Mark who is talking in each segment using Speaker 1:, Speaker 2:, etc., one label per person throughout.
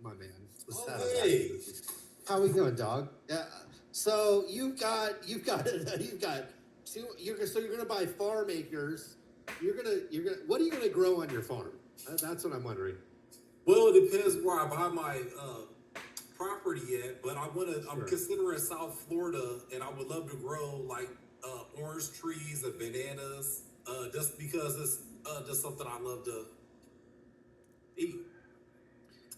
Speaker 1: My man.
Speaker 2: Oh, hey.
Speaker 1: How we doing, dog? So you've got two. You're gonna buy farm acres. You're gonna. What are you gonna grow on your farm? That's what I'm wondering.
Speaker 2: Well, it depends where I buy my property at, but I'm
Speaker 1: Sure.
Speaker 2: considering South Florida, and I would love to grow like orange trees and bananas, just because it's just something I love to eat.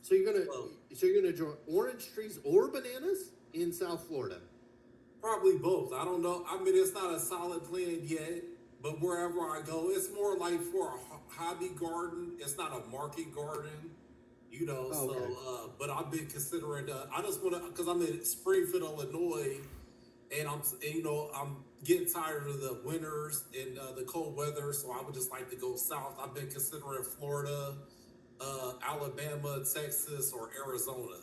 Speaker 1: So you're gonna
Speaker 2: Well,
Speaker 1: so you're gonna grow orange trees or bananas in South Florida.
Speaker 2: probably both. I don't know. I mean, it's not a solid plan yet, but wherever I go, it's more like for a hobby garden. It's not a market garden.
Speaker 1: Oh, okay.
Speaker 2: But I've been considering. I just want to, because I'm in Springfield, Illinois, and I'm getting tired of the winters and the cold weather. So I would just like to go south. I've been considering Florida, Alabama, Texas, or Arizona.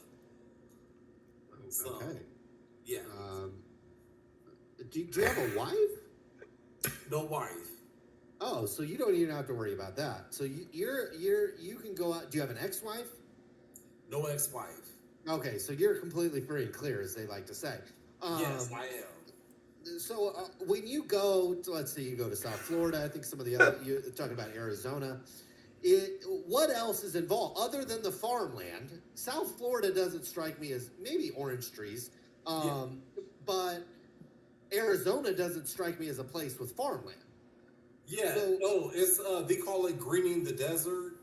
Speaker 2: So
Speaker 1: Okay.
Speaker 2: yeah,
Speaker 1: Um, do you have a wife?
Speaker 2: no wife,
Speaker 1: Oh, so you don't even have to worry about that. So you can go out. Do you have an ex-wife?
Speaker 2: no ex-wife.
Speaker 1: Okay, so you're completely free and clear, as they like to say.
Speaker 2: Yes,
Speaker 1: Um,
Speaker 2: I am.
Speaker 1: so when you go to, let's say you go to South Florida, I think some of the other you're talking about Arizona. What else is involved other than the farmland? South Florida doesn't strike me as maybe orange trees,
Speaker 2: Yeah,
Speaker 1: um, but Arizona doesn't strike me as a place with farmland.
Speaker 2: yeah.
Speaker 1: So
Speaker 2: No, it's they call it greening the desert.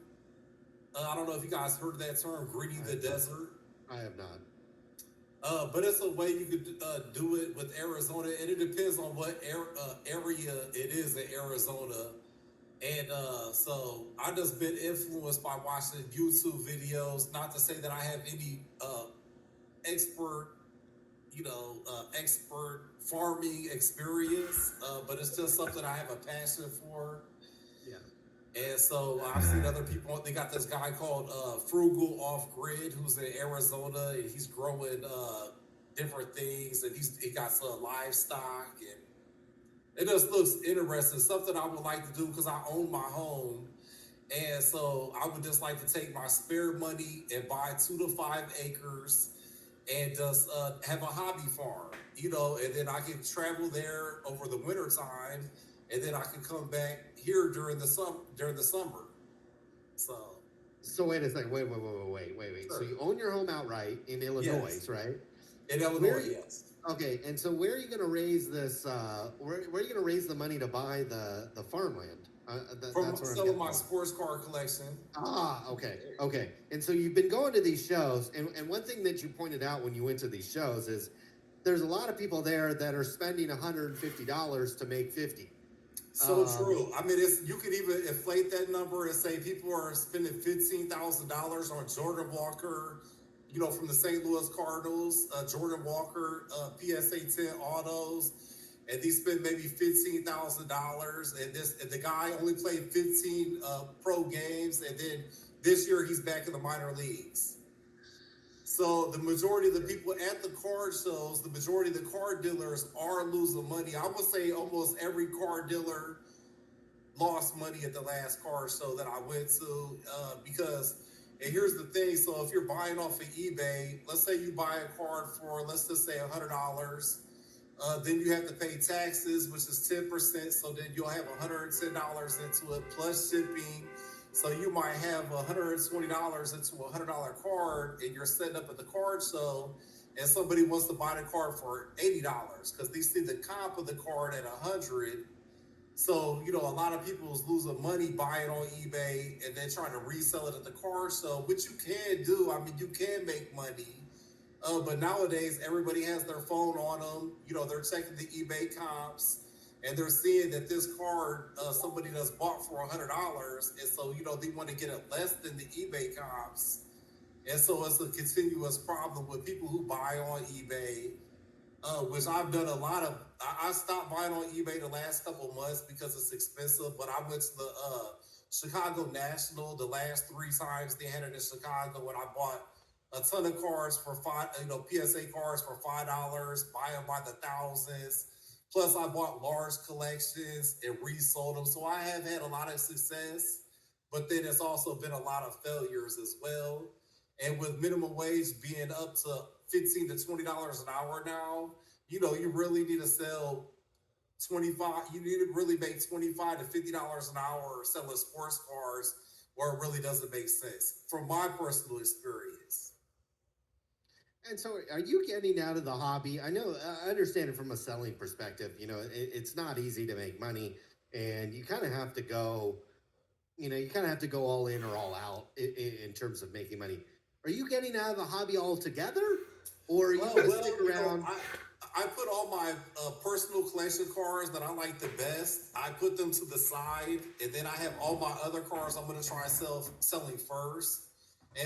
Speaker 2: I don't know if you guys heard of that term, greening
Speaker 1: I
Speaker 2: the
Speaker 1: have not.
Speaker 2: desert.
Speaker 1: I have not.
Speaker 2: But it's a way you could do it with Arizona, and it depends on what area it is in Arizona. And so I just been influenced by watching YouTube videos. Not to say that I have any expert, expert farming experience, but it's just something I have a passion for.
Speaker 1: Yeah.
Speaker 2: And so I've seen other people. They got this guy called Frugal Off Grid, who's in Arizona, and he's growing different things, and he got some livestock, and it just looks interesting. Something I would like to do because I own my home, and so I would just like to take my spare money and buy 2 to 5 acres, and just have a hobby farm, and then I can travel there over the winter time, and then I can come back here during the summer. So
Speaker 1: So wait a second. Wait. So
Speaker 2: sure,
Speaker 1: you own your home outright in Illinois,
Speaker 2: yes,
Speaker 1: right?
Speaker 2: in
Speaker 1: Where are
Speaker 2: Illinois,
Speaker 1: you?
Speaker 2: yes.
Speaker 1: Okay, and so where are you going to raise this? Where are you going to raise the money to buy the farmland?
Speaker 2: From
Speaker 1: That's where I'm
Speaker 2: selling
Speaker 1: getting
Speaker 2: my
Speaker 1: from.
Speaker 2: sports car collection.
Speaker 1: Okay. And so you've been going to these shows, and one thing that you pointed out when you went to these shows is there's a lot of people there that are spending $150 to make 50.
Speaker 2: So
Speaker 1: Um,
Speaker 2: true. I mean, it's you could even inflate that number and say people are spending $15,000 on Jordan Walker, from the St. Louis Cardinals, Jordan Walker, PSA 10 autos, and they spend maybe $15,000. And the guy only played 15 pro games, and then this year he's back in the minor leagues. So the majority of the people at the card shows, the majority of the car dealers are losing money. I would say almost every car dealer lost money at the last car show that I went to, because, and here's the thing. So if you're buying off of eBay, let's say you buy a card for, let's just say $100, then you have to pay taxes, which is 10%. So then you'll have $110 into it plus shipping. So you might have $120 into $100 card, and you're setting up at the card show, and somebody wants to buy the card for $80 because they see the comp of the card at 100. So, a lot of people is losing money buying on eBay and then trying to resell it at the car show, which you can do. I mean, you can make money. But nowadays, everybody has their phone on them. They're checking the eBay comps, and they're seeing that this card somebody does bought for $100, and so they want to get it less than the eBay comps, and so it's a continuous problem with people who buy on eBay, which I've done a lot of. I stopped buying on eBay the last couple of months because it's expensive. But I went to the Chicago National the last 3 times they had it in Chicago, and I bought a ton of cards for five. PSA cards for $5, buy them by the thousands. Plus, I bought large collections and resold them. So I have had a lot of success, but then it's also been a lot of failures as well. And with minimum wage being up to $15 to $20 an hour now, you really need to sell 25. You need to really make $25 to $50 an hour selling sports cars, or it really doesn't make sense from my personal experience.
Speaker 1: And so, are you getting out of the hobby? I know, I understand it from a selling perspective. It's not easy to make money, and you kind of have to go. You kind of have to go all in or all out in terms of making money. Are you getting out of the hobby altogether, or are you going to stick around?
Speaker 2: I put all my personal collection cars that I like the best. I put them to the side, and then I have all my other cars I'm going to try selling first.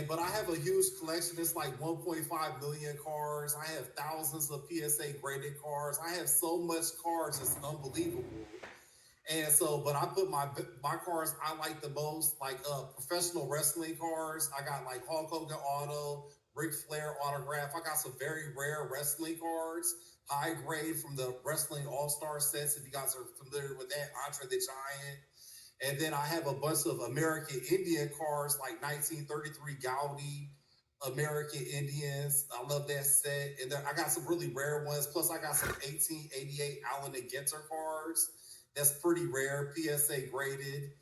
Speaker 2: But I have a huge collection. It's like 1.5 million cars. I have thousands of PSA graded cars. I have so much cars, it's unbelievable. And so, but I put my cars I like the most, like professional wrestling cars. I got like Hulk Hogan auto, Ric Flair autograph. I got some very rare wrestling cards, high grade from the Wrestling All-Star sets. If you guys are familiar with that, Andre the Giant. And then I have a bunch of American Indian cars, like 1933 Gaudi American Indians. I love that set. And then I got some really rare ones. Plus, I got some 1888 Allen and Ginter cars. That's pretty rare, PSA graded.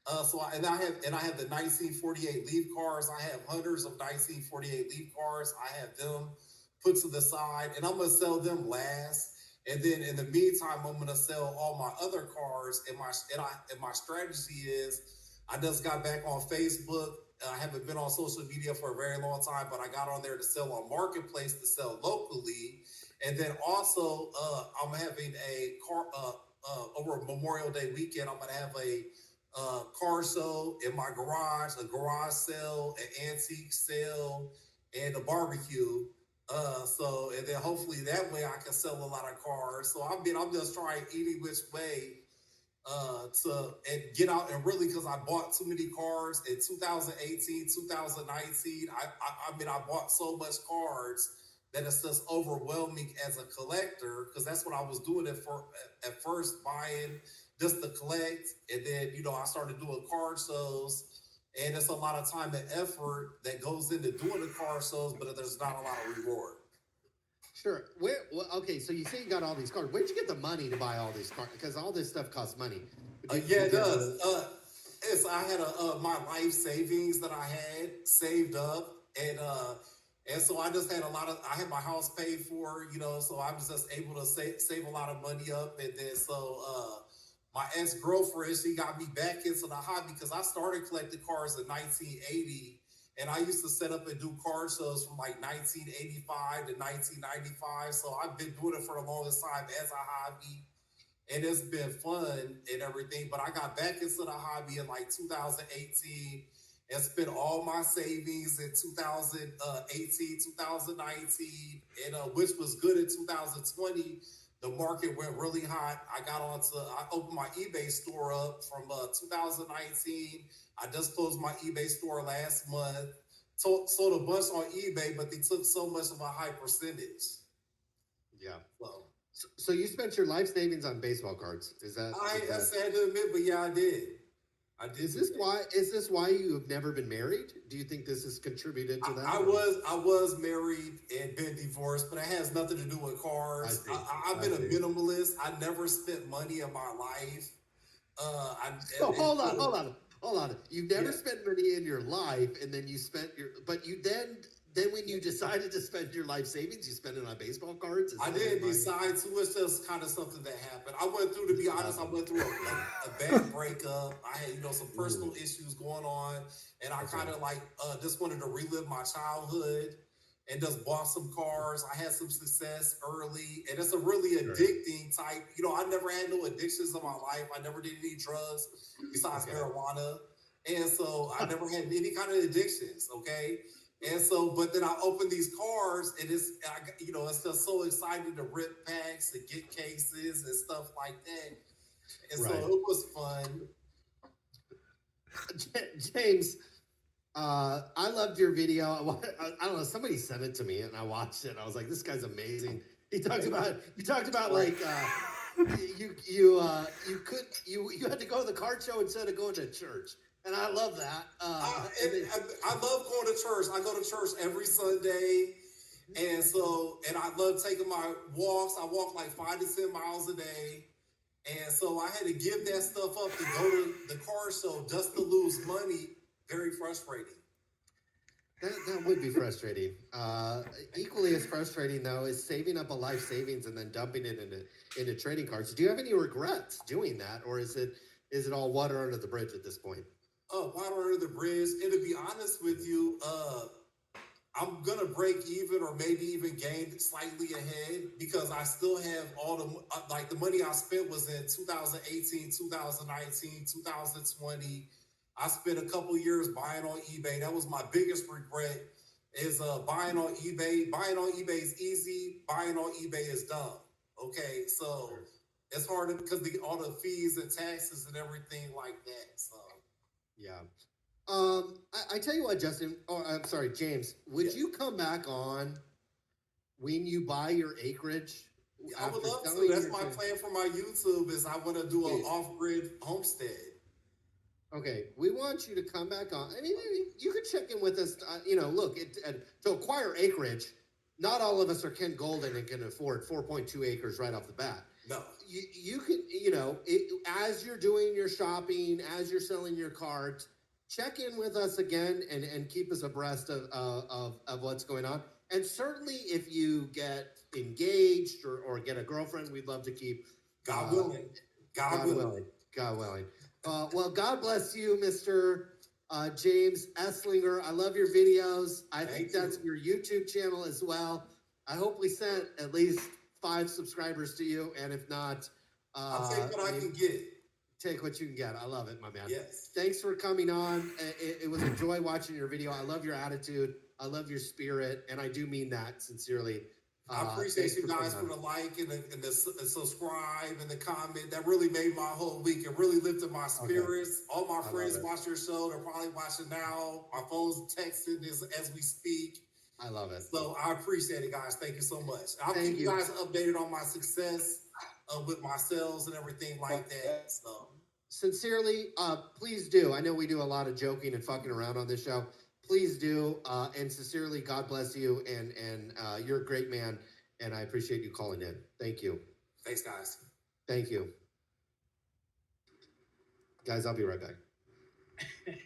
Speaker 2: I have the 1948 Leaf cars. I have hundreds of 1948 Leaf cars. I have them put to the side, and I'm gonna sell them last. And then in the meantime, I'm gonna sell all my other cars. And my strategy is, I just got back on Facebook. I haven't been on social media for a very long time, but I got on there to sell on Marketplace to sell locally. And then also, I'm having a car. Over Memorial Day weekend, I'm gonna have a car show in my garage, a garage sale, an antique sale, and a barbecue. And then hopefully that way I can sell a lot of cars. So I'm just trying any which way and get out, and really, because I bought too many cars in 2018, 2019. I bought so much cars that it's just overwhelming as a collector, because that's what I was doing at first, buying just to collect. And then, I started doing car shows, and it's a lot of time and effort that goes into doing the car shows, but there's not a lot of reward.
Speaker 1: Sure. Okay, so you say you got all these cars. Where'd you get the money to buy all these cars? Because all this stuff costs money.
Speaker 2: Yeah, it does. I had my life savings that I had saved up, and so I just had I had my house paid for, so I was just able to save a lot of money up. And then, my ex-girlfriend, she got me back into the hobby, because I started collecting cars in 1980. And I used to set up and do car shows from like 1985 to 1995. So I've been doing it for the longest time as a hobby. And it's been fun and everything. But I got back into the hobby in like 2018 and spent all my savings in 2018, 2019, and which was good in 2020. The market went really hot. I opened my eBay store up from 2019. I just closed my eBay store last month. Sold a bunch on eBay, but they took so much of a high percentage.
Speaker 1: Yeah. Well, so you spent your life savings on baseball cards? Is that?
Speaker 2: I sad to admit, but yeah, I did.
Speaker 1: Is this why you have never been married? Do you think this has contributed to that?
Speaker 2: I was married and been divorced, but it has nothing to do with cars. I've been a minimalist. I never spent money in my life.
Speaker 1: Hold on. You never spent money in your life, and then you spent but you then when you decided to spend your life savings, you spent it on baseball cards?
Speaker 2: I didn't decide to. It's just kind of something that happened. To be honest, I went through a bad breakup. I had, some personal issues going on, and I kind of just wanted to relive my childhood and just bought some cars. I had some success early, and it's a really addicting type. I never had no addictions in my life. I never did any drugs besides marijuana. And so I never had any kind of addictions, okay? And so, but then I opened these cars, and it's just so exciting to rip packs and get cases and stuff like that. And so it was fun.
Speaker 1: James, I loved your video. I don't know, somebody sent it to me, and I watched it, and I was like, this guy's amazing. You talked about like you had to go to the car show instead of going to church. and I love that.
Speaker 2: I love going to church. I go to church every Sunday. And I love taking my walks. I walk like 5 to 10 miles a day. And so I had to give that stuff up to go to the car show just to lose money. Very frustrating.
Speaker 1: That would be frustrating. Equally as frustrating, though, is saving up a life savings and then dumping it into trading cards. Do you have any regrets doing that, or is it all water under the bridge at this point?
Speaker 2: Water under the bridge. And to be honest with you, I'm gonna break even or maybe even gain slightly ahead because I still have all the money I spent was in 2018, 2019, 2020. I spent a couple years buying on eBay. That was my biggest regret is buying on eBay. Buying on eBay is easy. Buying on eBay is dumb. Okay, so it's hard because all the fees and taxes and everything like that. So
Speaker 1: yeah. I tell you what, Justin. Oh, I'm sorry, James. Would you come back on when you buy your acreage?
Speaker 2: I would love to. That's my plan for my YouTube. Is I want to do an off-grid homestead.
Speaker 1: Okay, we want you to come back on. I mean, you could check in with us. Look, to acquire acreage, not all of us are Ken Golden and can afford 4.2 acres right off the bat.
Speaker 2: No.
Speaker 1: You can, as you're doing your shopping, as you're selling your cards, check in with us again and keep us abreast of what's going on. And certainly if you get engaged or get a girlfriend, we'd love to keep.
Speaker 2: God willing. God willing.
Speaker 1: God willing. Well, God bless you, Mr. James Esslinger. I love your videos. I think that's your YouTube channel as well. I hope we sent at least 5 subscribers to you. And if not,
Speaker 2: I'll take what I can get.
Speaker 1: Take what you can get. I love it, my man.
Speaker 2: Yes. Thanks
Speaker 1: for coming on. It was a joy watching your video. I love your attitude. I love your spirit. And I do mean that sincerely.
Speaker 2: I appreciate you guys for the like and the subscribe and the comment. That really made my whole week. It really lifted my spirits. Okay. All my friends watch your show. They're probably watching now. My phone's texting as we speak.
Speaker 1: I love it.
Speaker 2: So I appreciate it, guys. Thank you so much. I'll keep you guys updated on my success with my sales and everything like that. So
Speaker 1: sincerely, please do. I know we do a lot of joking and fucking around on this show. Please do. And sincerely, God bless you. And you're a great man. And I appreciate you calling in. Thank you.
Speaker 2: Thanks, guys.
Speaker 1: Thank you. Guys, I'll be right back.